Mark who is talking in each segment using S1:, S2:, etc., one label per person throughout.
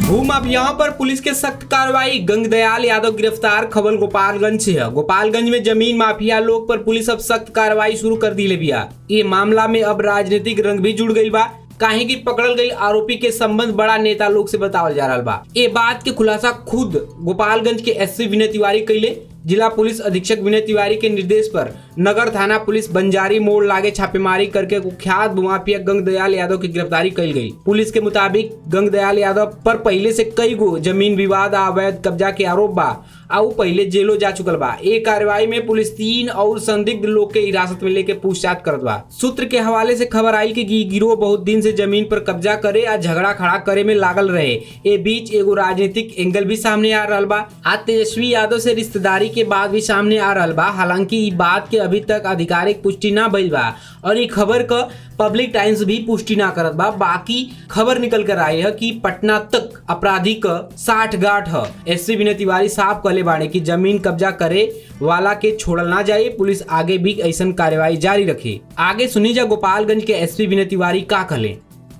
S1: भूमाफियाओं पर पुलिस के सख्त कार्रवाई, गंगदयाल यादव गिरफ्तार। खबर गोपालगंज से है। गोपालगंज में जमीन माफिया लोग पर पुलिस अब सख्त कार्रवाई शुरू कर दी ले बिया। ये मामला में अब राजनीतिक रंग भी जुड़ गई बा। काहे की पकड़ल गई आरोपी के संबंध बड़ा नेता लोग से बतावल जा रहा बा। ये बात के खुलासा खुद गोपालगंज के एसपी विनय तिवारी कैले। जिला पुलिस अधीक्षक विनय तिवारी के निर्देश पर नगर थाना पुलिस बंजारी मोड़ लागे छापेमारी करके कुख्यात भूमाफिया गंगदयाल यादव की गिरफ्तारी कई गई। पुलिस के मुताबिक गंगदयाल यादव पर पहले से कई गो जमीन विवाद अवैध कब्जा के आरोप बा और पहले जेलो जा चुकल बा। एक कार्रवाई में पुलिस 3 और संदिग्ध लोग के हिरासत में लेके पूछताछ करत बा। सूत्र के हवाले से खबर आई कि गिरोह बहुत दिन से जमीन पर कब्जा करे या झगड़ा खड़ा करे में लागल रहे। ए बीच एगो राजनीतिक एंगल भी सामने आ रहा बा। आज तेजस्वी यादव से रिश्तेदारी के बाद भी सामने आ रहा बा। हालांकि ये बात के अभी तक आधिकारिक पुष्टि ना भइल बा और ये खबर का पब्लिक टाइम्स भी पुष्टि ना करत बा। बाकी खबर निकल कर आई है कि पटना तक अपराधी का 60 गांठ है। एसपी विनय तिवारी साफ कहले बाड़े कि जमीन कब्जा करे वाला के छोड़ल ना जाए। पुलिस आगे भी ऐसा कार्रवाई जारी रखे। आगे सुनी जा गोपालगंज के एसपी विनय तिवारी का कहले।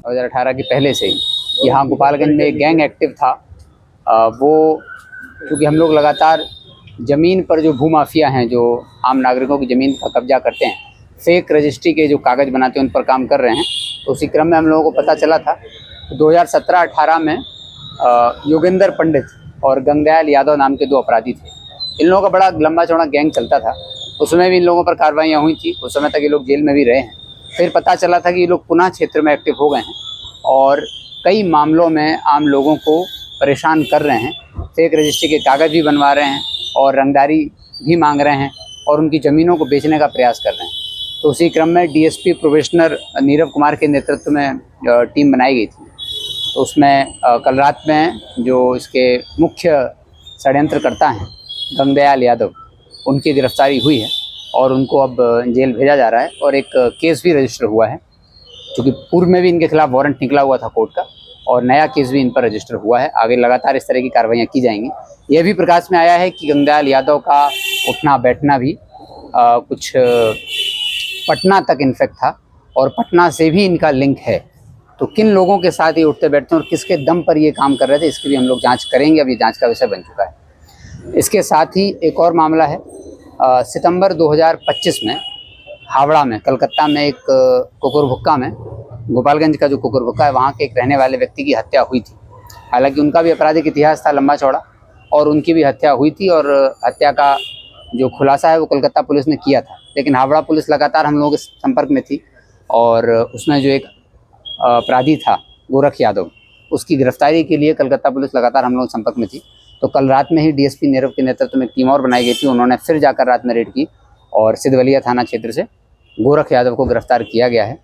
S2: 2018 के पहले से ही यहाँ गोपालगंज में एक गैंग एक्टिव था। वो क्योंकि हम लोग लगातार ज़मीन पर जो भूमाफिया हैं जो आम नागरिकों की ज़मीन का कब्जा करते हैं, फेक रजिस्ट्री के जो कागज़ बनाते हैं उन पर काम कर रहे हैं। तो उसी क्रम में हम लोगों को पता चला था 2017-18 में योगेंद्र पंडित और गंगदयाल यादव नाम के 2 अपराधी थे। इन लोगों का बड़ा लंबा चौड़ा गैंग चलता था। उसमें भी इन लोगों पर कार्रवाइयाँ हुई थी। उस समय तक ये लोग जेल में भी रहे हैं। फिर पता चला था कि ये लोग पुनः क्षेत्र में एक्टिव हो गए हैं और कई मामलों में आम लोगों को परेशान कर रहे हैं। फेक रजिस्ट्री के कागज़ भी बनवा रहे हैं और रंगदारी भी मांग रहे हैं और उनकी ज़मीनों को बेचने का प्रयास कर रहे हैं। तो उसी क्रम में डीएसपी प्रोबेशनर नीरव कुमार के नेतृत्व में टीम बनाई गई थी। तो उसमें कल रात में जो इसके मुख्य षड्यंत्रकर्ता हैं गंगदयाल यादव, उनकी गिरफ्तारी हुई है और उनको अब जेल भेजा जा रहा है और एक केस भी रजिस्टर हुआ है, क्योंकि पूर्व में भी इनके खिलाफ वारंट निकला हुआ था कोर्ट का और नया केस भी इन पर रजिस्टर हुआ है। आगे लगातार इस तरह की कार्रवाइयाँ की जाएंगी। यह भी प्रकाश में आया है कि गंगदयाल यादव का उठना बैठना भी कुछ पटना तक इन्फेक्ट था और पटना से भी इनका लिंक है। तो किन लोगों के साथ ये उठते बैठते हैं और किसके दम पर ये काम कर रहे थे, इसकी भी हम लोग जांच करेंगे। अब ये जांच का विषय बन चुका है। इसके साथ ही एक और मामला है। सितंबर 2025 में हावड़ा में, कलकत्ता में एक कुकुरभुक्का में, गोपालगंज का जो कुकुरभुक्का है वहाँ के एक रहने वाले व्यक्ति की हत्या हुई थी। हालांकि उनका भी आपराधिक इतिहास था लंबा चौड़ा और उनकी भी हत्या हुई थी और हत्या का जो खुलासा है वो कोलकाता पुलिस ने किया था। लेकिन हावड़ा पुलिस लगातार हम लोगों के संपर्क में थी और उसमें जो एक अपराधी था गोरख यादव, उसकी गिरफ्तारी के लिए कलकत्ता पुलिस लगातार हम लोग संपर्क में थी। तो कल रात में ही डीएसपी नीरव के नेतृत्व में एक टीम और बनाई गई थी। उन्होंने फिर जाकर रात में रेड की और सिद्धवलिया थाना क्षेत्र से गोरख यादव को गिरफ्तार किया गया है।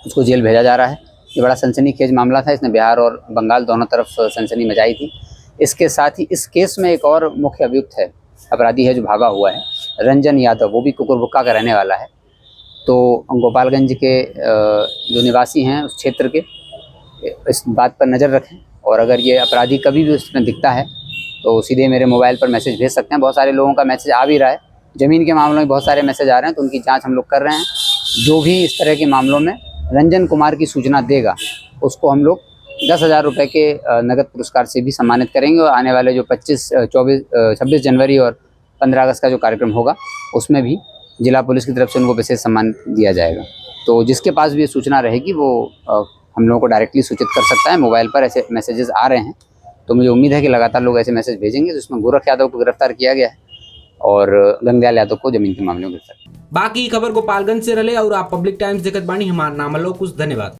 S2: उसको जेल भेजा जा रहा है। ये बड़ा सनसनीखेज मामला था। इसने बिहार और बंगाल दोनों तरफ सनसनी मचाई थी। इसके साथ ही इस केस में एक और मुख्य अभियुक्त है, अपराधी है जो भागा हुआ है, रंजन यादव। वो भी कुकुरभुक्का का रहने वाला है। तो गोपालगंज के जो निवासी हैं उस क्षेत्र के इस बात पर नज़र रखें और अगर ये अपराधी कभी भी उसमें दिखता है तो सीधे मेरे मोबाइल पर मैसेज भेज सकते हैं। बहुत सारे लोगों का मैसेज आ भी रहा है। ज़मीन के मामलों में बहुत सारे मैसेज आ रहे हैं, तो उनकी जांच हम लोग कर रहे हैं। जो भी इस तरह के मामलों में रंजन कुमार की सूचना देगा उसको हम लोग 10,000 रुपये के नगद पुरस्कार से भी सम्मानित करेंगे। और आने वाले जो 26 जनवरी और 15 अगस्त का जो कार्यक्रम होगा उसमें भी जिला पुलिस की तरफ से उनको विशेष सम्मान दिया जाएगा। तो जिसके पास भी ये सूचना रहेगी वो हम लोगों को डायरेक्टली सूचित कर सकता है। मोबाइल पर ऐसे मैसेजेस आ रहे हैं, तो मुझे उम्मीद है कि लगातार लोग ऐसे मैसेज भेजेंगे। जिसमें गोरख यादव को गिरफ्तार किया गया है और गंगदयाल यादव को जमीन के मामले में गिरफ्तार।
S1: बाकी खबर गोपालगंज से रहे और आप पब्लिक टाइम्स देखत बानी। हमारा नाम लो कुछ। धन्यवाद।